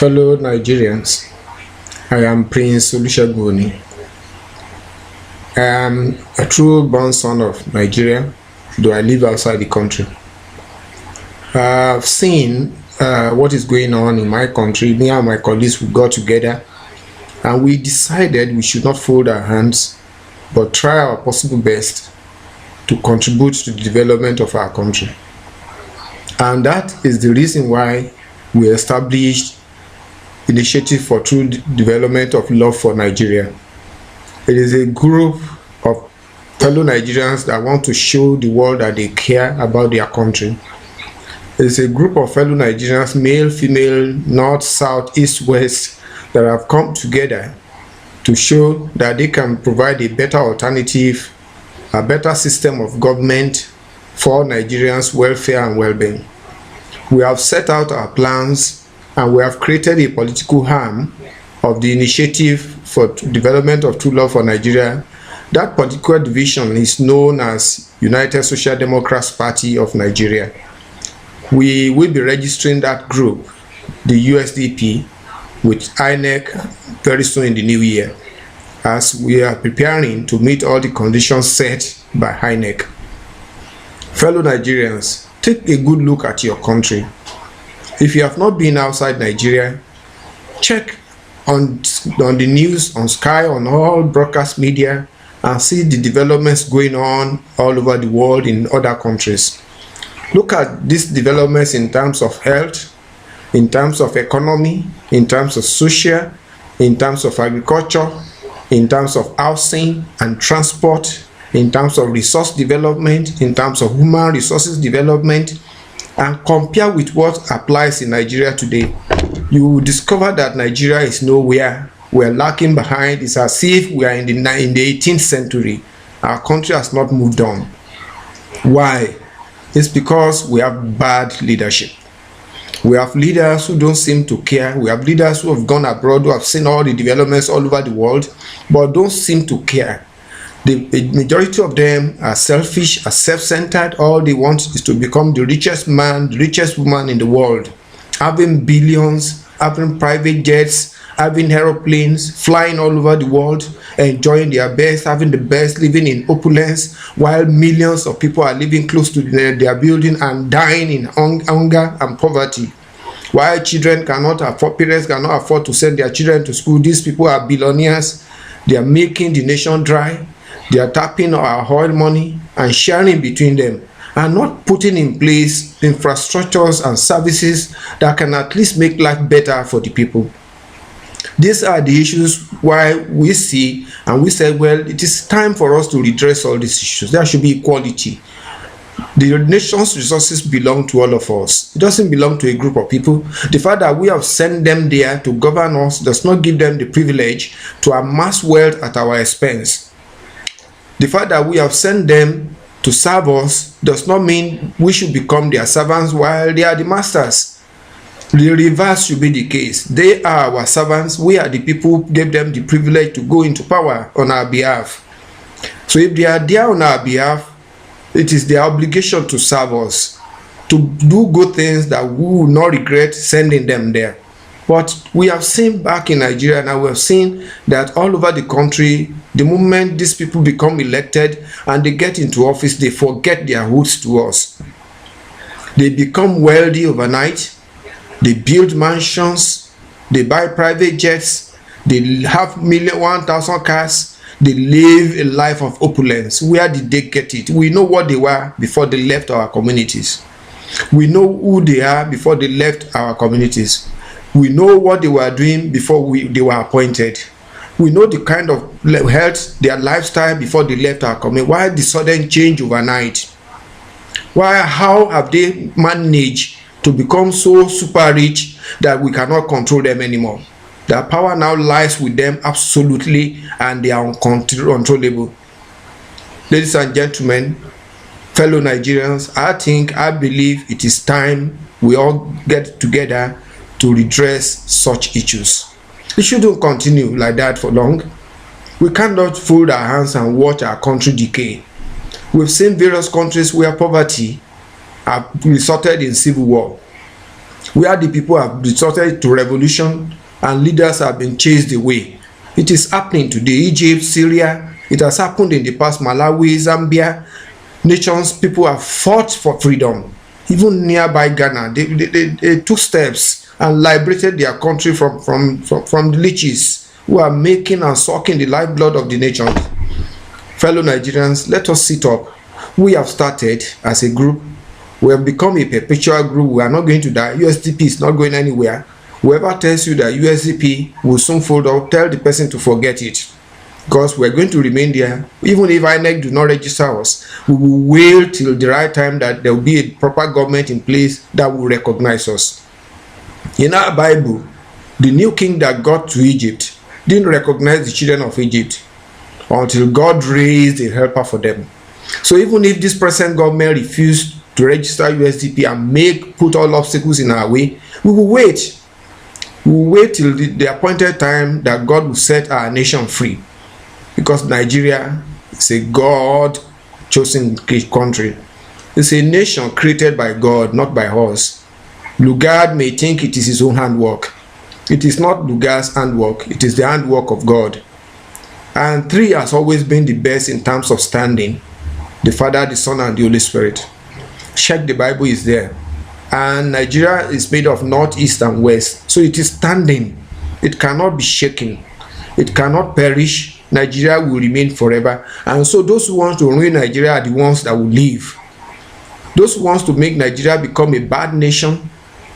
Fellow Nigerians, I am Prince Olusegun. I am a true born son of Nigeria, though I live outside the country. I've seen what is going on in my country. Me and my colleagues, we got together and we decided we should not fold our hands, but try our possible best to contribute to the development of our country. And that is the reason why we established Initiative for True Development of Love for Nigeria. It is a group of fellow Nigerians that want to show the world that they care about their country. It is a group of fellow Nigerians, male, female, north, south, east, west, that have come together to show that they can provide a better alternative, a better system of government for Nigerians' welfare and well-being. We have set out our plans and we have created a political arm of the Initiative for Development of True Love for Nigeria. That particular division is known as United Social Democrats Party of Nigeria. We will be registering that group, the USDP, with INEC very soon in the new year, as we are preparing to meet all the conditions set by INEC. Fellow Nigerians, take a good look at your country. If you have not been outside Nigeria, check on the news, on Sky, on all broadcast media, and see the developments going on all over the world in other countries. Look at these developments in terms of health, in terms of economy, in terms of social, in terms of agriculture, in terms of housing and transport, in terms of resource development, in terms of human resources development, and compare with what applies in Nigeria today. You will discover that Nigeria is nowhere. We are lacking behind. It's as if we are in the 18th century. Our country has not moved on. Why? It's because we have bad leadership. We have leaders who don't seem to care. We have leaders who have gone abroad, who have seen all the developments all over the world, but don't seem to care. The majority of them are selfish, are self-centered. All they want is to become the richest man, the richest woman in the world, having billions, having private jets, having aeroplanes, flying all over the world, enjoying their best, having the best, living in opulence, while millions of people are living close to their building and dying in hunger and poverty. While children cannot afford, parents cannot afford to send their children to school, these people are billionaires. They are making the nation dry. They are tapping our oil money and sharing between them, and not putting in place infrastructures and services that can at least make life better for the people. These are the issues why we see and we say, well, it is time for us to redress all these issues. There should be equality. The nation's resources belong to all of us. It doesn't belong to a group of people. The fact that we have sent them there to govern us does not give them the privilege to amass wealth at our expense. The fact that we have sent them to serve us does not mean we should become their servants while they are the masters. The reverse should be the case. They are our servants. We are the people who gave them the privilege to go into power on our behalf. So if they are there on our behalf, it is their obligation to serve us, to do good things that we will not regret sending them there. But we have seen back in Nigeria now, we have seen that all over the country, the moment these people become elected and they get into office, they forget their roots to us. They become wealthy overnight. They build mansions. They buy private jets. They have 1,000 cars. They live a life of opulence. Where did they get it? We know what they were before they left our communities. We know who they are before they left our communities. We know what they were doing before they were appointed. We know the kind of health, their lifestyle before they left our community. Why the sudden change overnight? How have they managed to become so super rich that we cannot control them anymore? Their power now lies with them absolutely, and they are uncontrollable. Ladies and gentlemen, fellow Nigerians, I believe it is time we all get together to redress such issues. It shouldn't continue like that for long. We cannot fold our hands and watch our country decay. We've seen various countries where poverty have resulted in civil war. where the people have resorted to revolution and leaders have been chased away. It is happening today. Egypt, Syria, it has happened in the past. Malawi, Zambia, nations, people have fought for freedom. Even nearby Ghana, they took steps and liberated their country from the leeches who are making and sucking the lifeblood of the nation. Fellow Nigerians, let us sit up. We have started as a group. We have become a perpetual group. We are not going to die. USDP is not going anywhere. Whoever tells you that USDP will soon fold up, tell the person to forget it. Because we are going to remain there. Even if INEC do not register us, we will wait till the right time that there will be a proper government in place that will recognize us. In our Bible, the new king that got to Egypt didn't recognize the children of Egypt until God raised a helper for them. So even if this present government refused to register USDP and put all obstacles in our way, we will wait. We will wait till the appointed time that God will set our nation free. Because Nigeria is a God-chosen country. It's a nation created by God, not by us. Lugard may think it is his own handwork. It is not Lugard's handwork. It is the handwork of God. And three has always been the best in terms of standing. The Father, the Son, and the Holy Spirit. Check the Bible is there. And Nigeria is made of north, east, and west. So it is standing. It cannot be shaken. It cannot perish. Nigeria will remain forever. And so those who want to ruin Nigeria are the ones that will leave. Those who want to make Nigeria become a bad nation,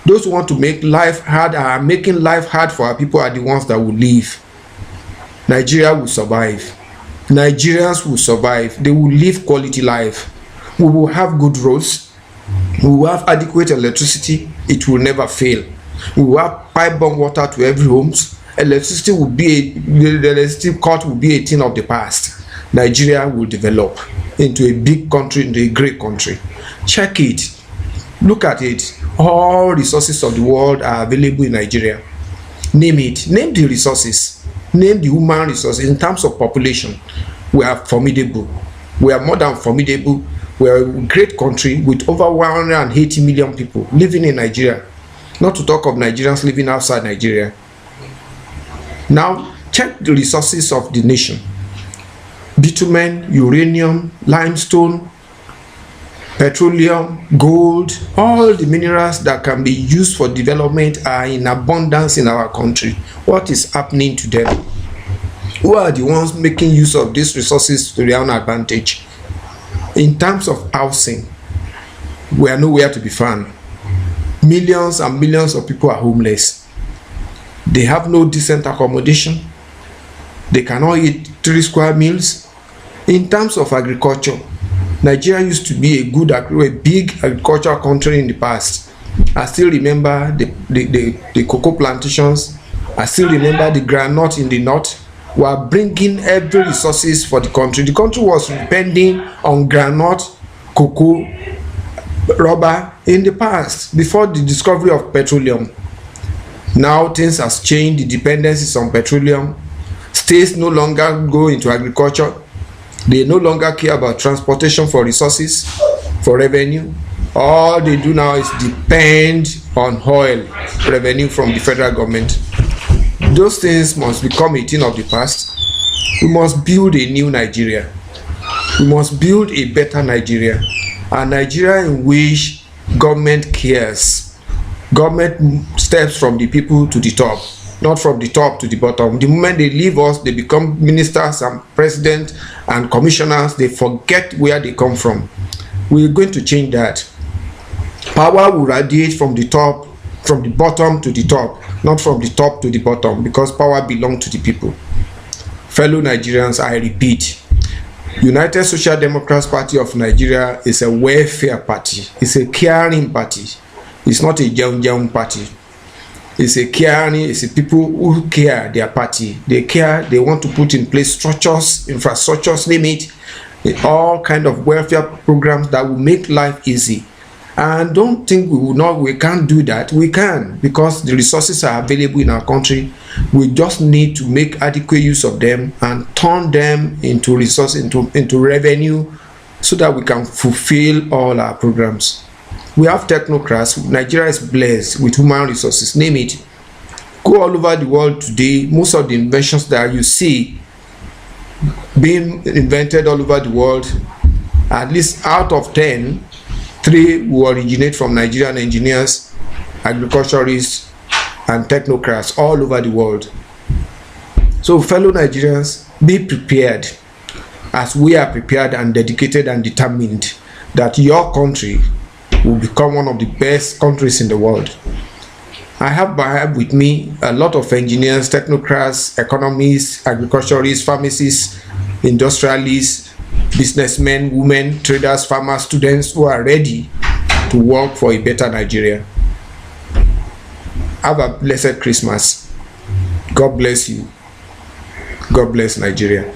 those who want to make life hard, are making life hard for our people, are the ones that will leave. Nigeria will survive. Nigerians will survive. They will live quality life. We will have good roads. We will have adequate electricity. It will never fail. We will have pipe-borne water to every homes. Electricity will be the electricity cut will be a thing of the past. Nigeria will develop into a big country, into a great country. Check it. Look at it. All resources of the world are available in Nigeria. Name it. Name the resources. Name the human resources. In terms of population, we are formidable. We are more than formidable. We are a great country with over 180 million people living in Nigeria. Not to talk of Nigerians living outside Nigeria. Now, check the resources of the nation. Bitumen, uranium, limestone, petroleum, gold, all the minerals that can be used for development are in abundance in our country. What is happening to them? Who are the ones making use of these resources to their own advantage? In terms of housing, we are nowhere to be found. Millions and millions of people are homeless. They have no decent accommodation. They cannot eat 3 square meals. In terms of agriculture, Nigeria used to be a big agricultural country in the past. I still remember the cocoa plantations. I still remember the groundnut in the north. We are bringing every resources for the country. The country was depending on groundnut, cocoa, rubber in the past before the discovery of petroleum. Now things has changed. The dependence is on petroleum. States no longer go into agriculture. They no longer care about transportation for resources, for revenue. All they do now is depend on oil revenue from the federal government. Those things must become a thing of the past. We must build a new Nigeria. We must build a better Nigeria. A Nigeria in which government cares. Government steps from the people to the top, not from the top to the bottom. The moment they leave us, they become ministers and presidents and commissioners. They forget where they come from. We're going to change that. Power will radiate from the top, from the bottom to the top, not from the top to the bottom, because power belongs to the people. Fellow Nigerians, I repeat, United Social Democrats Party of Nigeria is a welfare party. It's a caring party. It's not a young party. It's a caring, it's a people who care their party. They care, they want to put in place structures, infrastructures, name it, all kind of welfare programs that will make life easy. And don't think we can't do that. We can, because the resources are available in our country. We just need to make adequate use of them and turn them into resource, into revenue, so that we can fulfill all our programs. We have technocrats. Nigeria is blessed with human resources, name it. Go all over the world today, most of the inventions that you see being invented all over the world, at least out of 10, 3 will originate from Nigerian engineers, agriculturists, and technocrats all over the world. So fellow Nigerians, be prepared, as we are prepared and dedicated and determined that your country will become one of the best countries in the world. I have with me a lot of engineers, technocrats, economists, agriculturists, pharmacists, industrialists, businessmen, women, traders, farmers, students who are ready to work for a better Nigeria. Have a blessed Christmas. God bless you. God bless Nigeria.